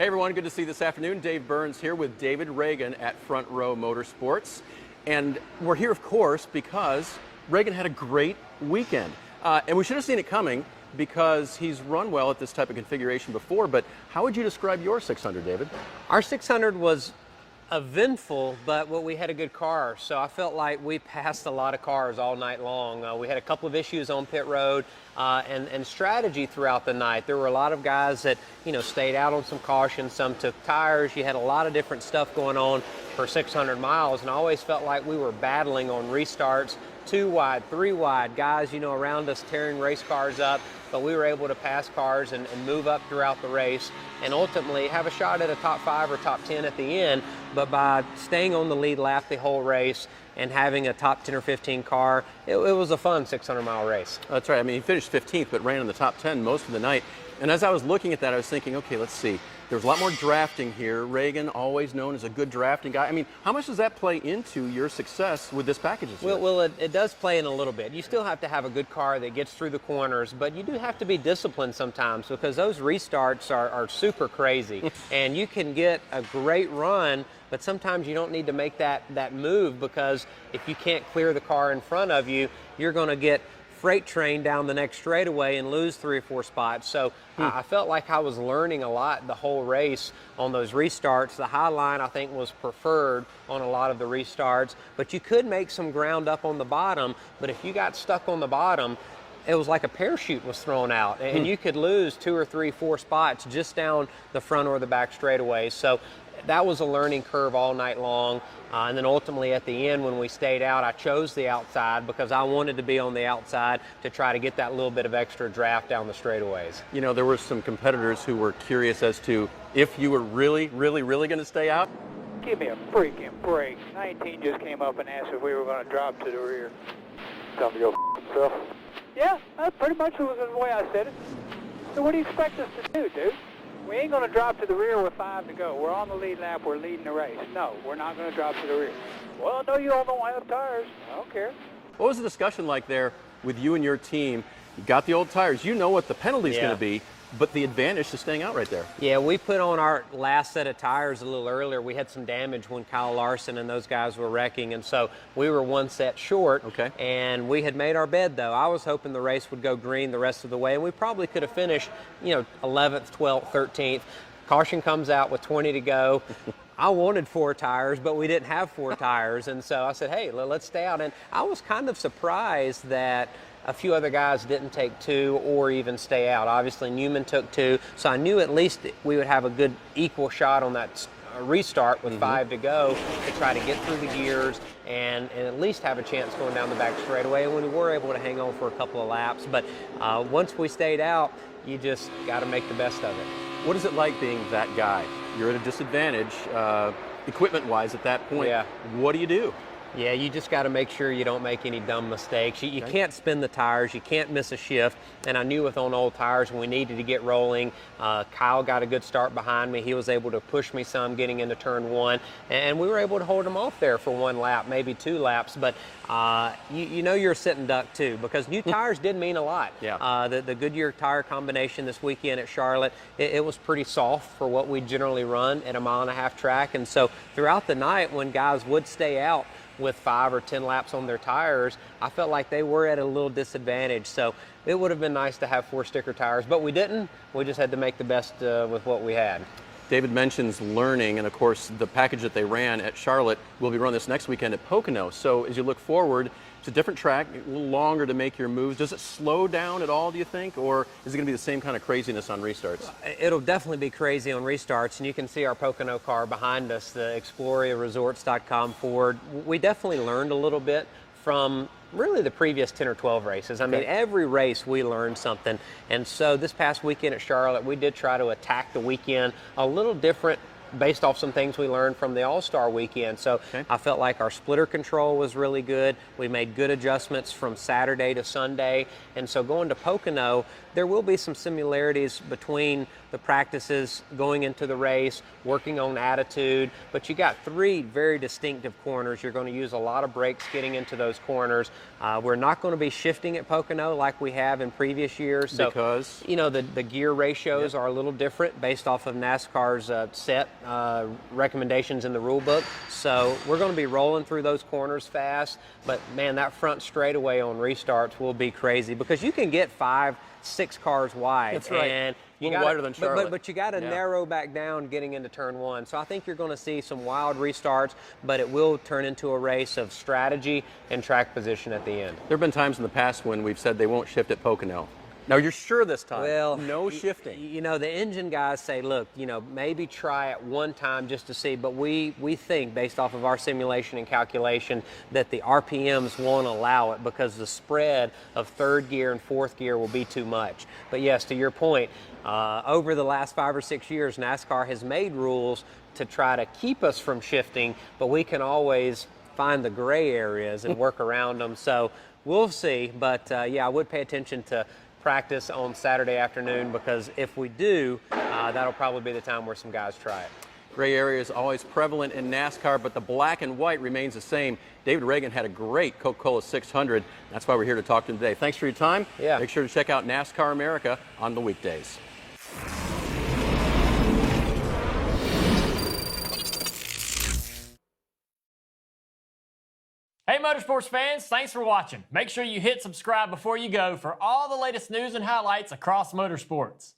Hey everyone, good to see you this afternoon. Dave Burns here with David Ragan at Front Row Motorsports. And we're here, of course, because Ragan had a great weekend. And we should have seen it coming because he's run well at this type of configuration before. But how would you describe your 600, David? Our 600 was eventful, but we had a good car. So I felt like we passed a lot of cars all night long. We had a couple of issues on pit road and strategy throughout the night. There were a lot of guys that, stayed out on some caution, some took tires. You had a lot of different stuff going on for 600 miles, and I always felt like we were battling on restarts, 2 wide, 3 wide, guys, around us tearing race cars up, but we were able to pass cars and move up throughout the race and ultimately have a shot at a top 5 or top 10 at the end. But by staying on the lead lap the whole race and having a top 10 or 15 car, it was a fun 600-mile race. That's right. I mean, he finished 15th, but ran in the top 10 most of the night. And as I was looking at that, I was thinking, okay, let's see. There's a lot more drafting here. Ragan, always known as a good drafting guy. I mean, how much does that play into your success with this package? Well, it does play in a little bit. You still have to have a good car that gets through the corners, but you do have to be disciplined sometimes because those restarts are super crazy. And you can get a great run, but sometimes you don't need to make that move because if you can't clear the car in front of you, you're going to get freight train down the next straightaway and lose 3 or 4 spots. So I felt like I was learning a lot the whole race on those restarts. The high line, I think, was preferred on a lot of the restarts, but you could make some ground up on the bottom. But if you got stuck on the bottom, it was like a parachute was thrown out, and you could lose 2 or 3, 4 spots just down the front or the back straightaways. So that was a learning curve all night long. And then ultimately at the end when we stayed out, I chose the outside because I wanted to be on the outside to try to get that little bit of extra draft down the straightaways. There were some competitors who were curious as to if you were really going to stay out. Give me a freaking break. 19 just came up and asked if we were going to drop to the rear. Tell me to go f himself. Yeah, that pretty much was the way I said it. So what do you expect us to do, dude? We ain't going to drop to the rear with 5 to go. We're on the lead lap. We're leading the race. No, we're not going to drop to the rear. Well, no, you all don't have tires. I don't care. What was the discussion like there with you and your team? You got the old tires. You know what the penalty's going to be, but the advantage to staying out right there. Yeah, we put on our last set of tires a little earlier. We had some damage when Kyle Larson and those guys were wrecking, and so we were 1 set short. Okay. And we had made our bed, though. I was hoping the race would go green the rest of the way, and we probably could have finished, 11th, 12th, 13th. Caution comes out with 20 to go. I wanted 4 tires, but we didn't have 4 tires, and so I said, hey, let's stay out. And I was kind of surprised that a few other guys didn't take 2 or even stay out. Obviously, Newman took 2, so I knew at least we would have a good equal shot on that restart with 5 to go to try to get through the gears and at least have a chance going down the back straightaway. And we were able to hang on for a couple of laps, but once we stayed out, you just got to make the best of it. What is it like being that guy? You're at a disadvantage equipment-wise at that point. Yeah. What do you do? Yeah, you just got to make sure you don't make any dumb mistakes. You can't spin the tires. You can't miss a shift. And I knew with on old tires when we needed to get rolling, Kyle got a good start behind me. He was able to push me some getting into turn 1. And we were able to hold him off there for 1 lap, maybe 2 laps. But you're a sitting duck too because new tires did mean a lot. Yeah. The Goodyear tire combination this weekend at Charlotte, it was pretty soft for what we generally run at a 1.5 mile track. And so throughout the night when guys would stay out with 5 or 10 laps on their tires, I felt like they were at a little disadvantage. So it would have been nice to have 4 sticker tires, but we didn't. We just had to make the best with what we had. David mentions learning, and of course the package that they ran at Charlotte will be run this next weekend at Pocono. So as you look forward, it's a different track, a little longer to make your moves. Does it slow down at all, do you think, or is it going to be the same kind of craziness on restarts? It'll definitely be crazy on restarts, and you can see our Pocono car behind us, the ExploriaResorts.com Ford. We definitely learned a little bit from really the previous 10 or 12 races. I mean, every race we learned something. And so this past weekend at Charlotte, we did try to attack the weekend a little different based off some things we learned from the All-Star weekend. So I felt like our splitter control was really good. We made good adjustments from Saturday to Sunday. And so going to Pocono, there will be some similarities between the practices going into the race, working on attitude, but you got 3 very distinctive corners. You're going to use a lot of brakes getting into those corners. We're not going to be shifting at Pocono like we have in previous years. So, because? You know, the gear ratios are a little different based off of NASCAR's set recommendations in the rule book. So we're going to be rolling through those corners fast, but man, that front straightaway on restarts will be crazy because you can get 5, 6 cars wide. That's right. And a little wider than Charlotte. But you got to narrow back down getting into turn 1. So I think you're going to see some wild restarts, but it will turn into a race of strategy and track position at the end. There have been times in the past when we've said they won't shift at Pocono. Now, you're sure this time? Well, no shifting. You know, the engine guys say, look, you know, maybe try it one time just to see, but we think, based off of our simulation and calculation, that the RPMs won't allow it because the spread of 3rd gear and 4th gear will be too much. But yes, to your point, over the last 5 or 6 years, NASCAR has made rules to try to keep us from shifting, but we can always find the gray areas and work around them. So we'll see, but yeah, I would pay attention to practice on Saturday afternoon because if we do, that'll probably be the time where some guys try it. Gray area is always prevalent in NASCAR, but the black and white remains the same. David Ragan had a great Coca-Cola 600. That's why we're here to talk to him today. Thanks for your time. Yeah. Make sure to check out NASCAR America on the weekdays. Hey Motorsports fans, thanks for watching. Make sure you hit subscribe before you go for all the latest news and highlights across motorsports.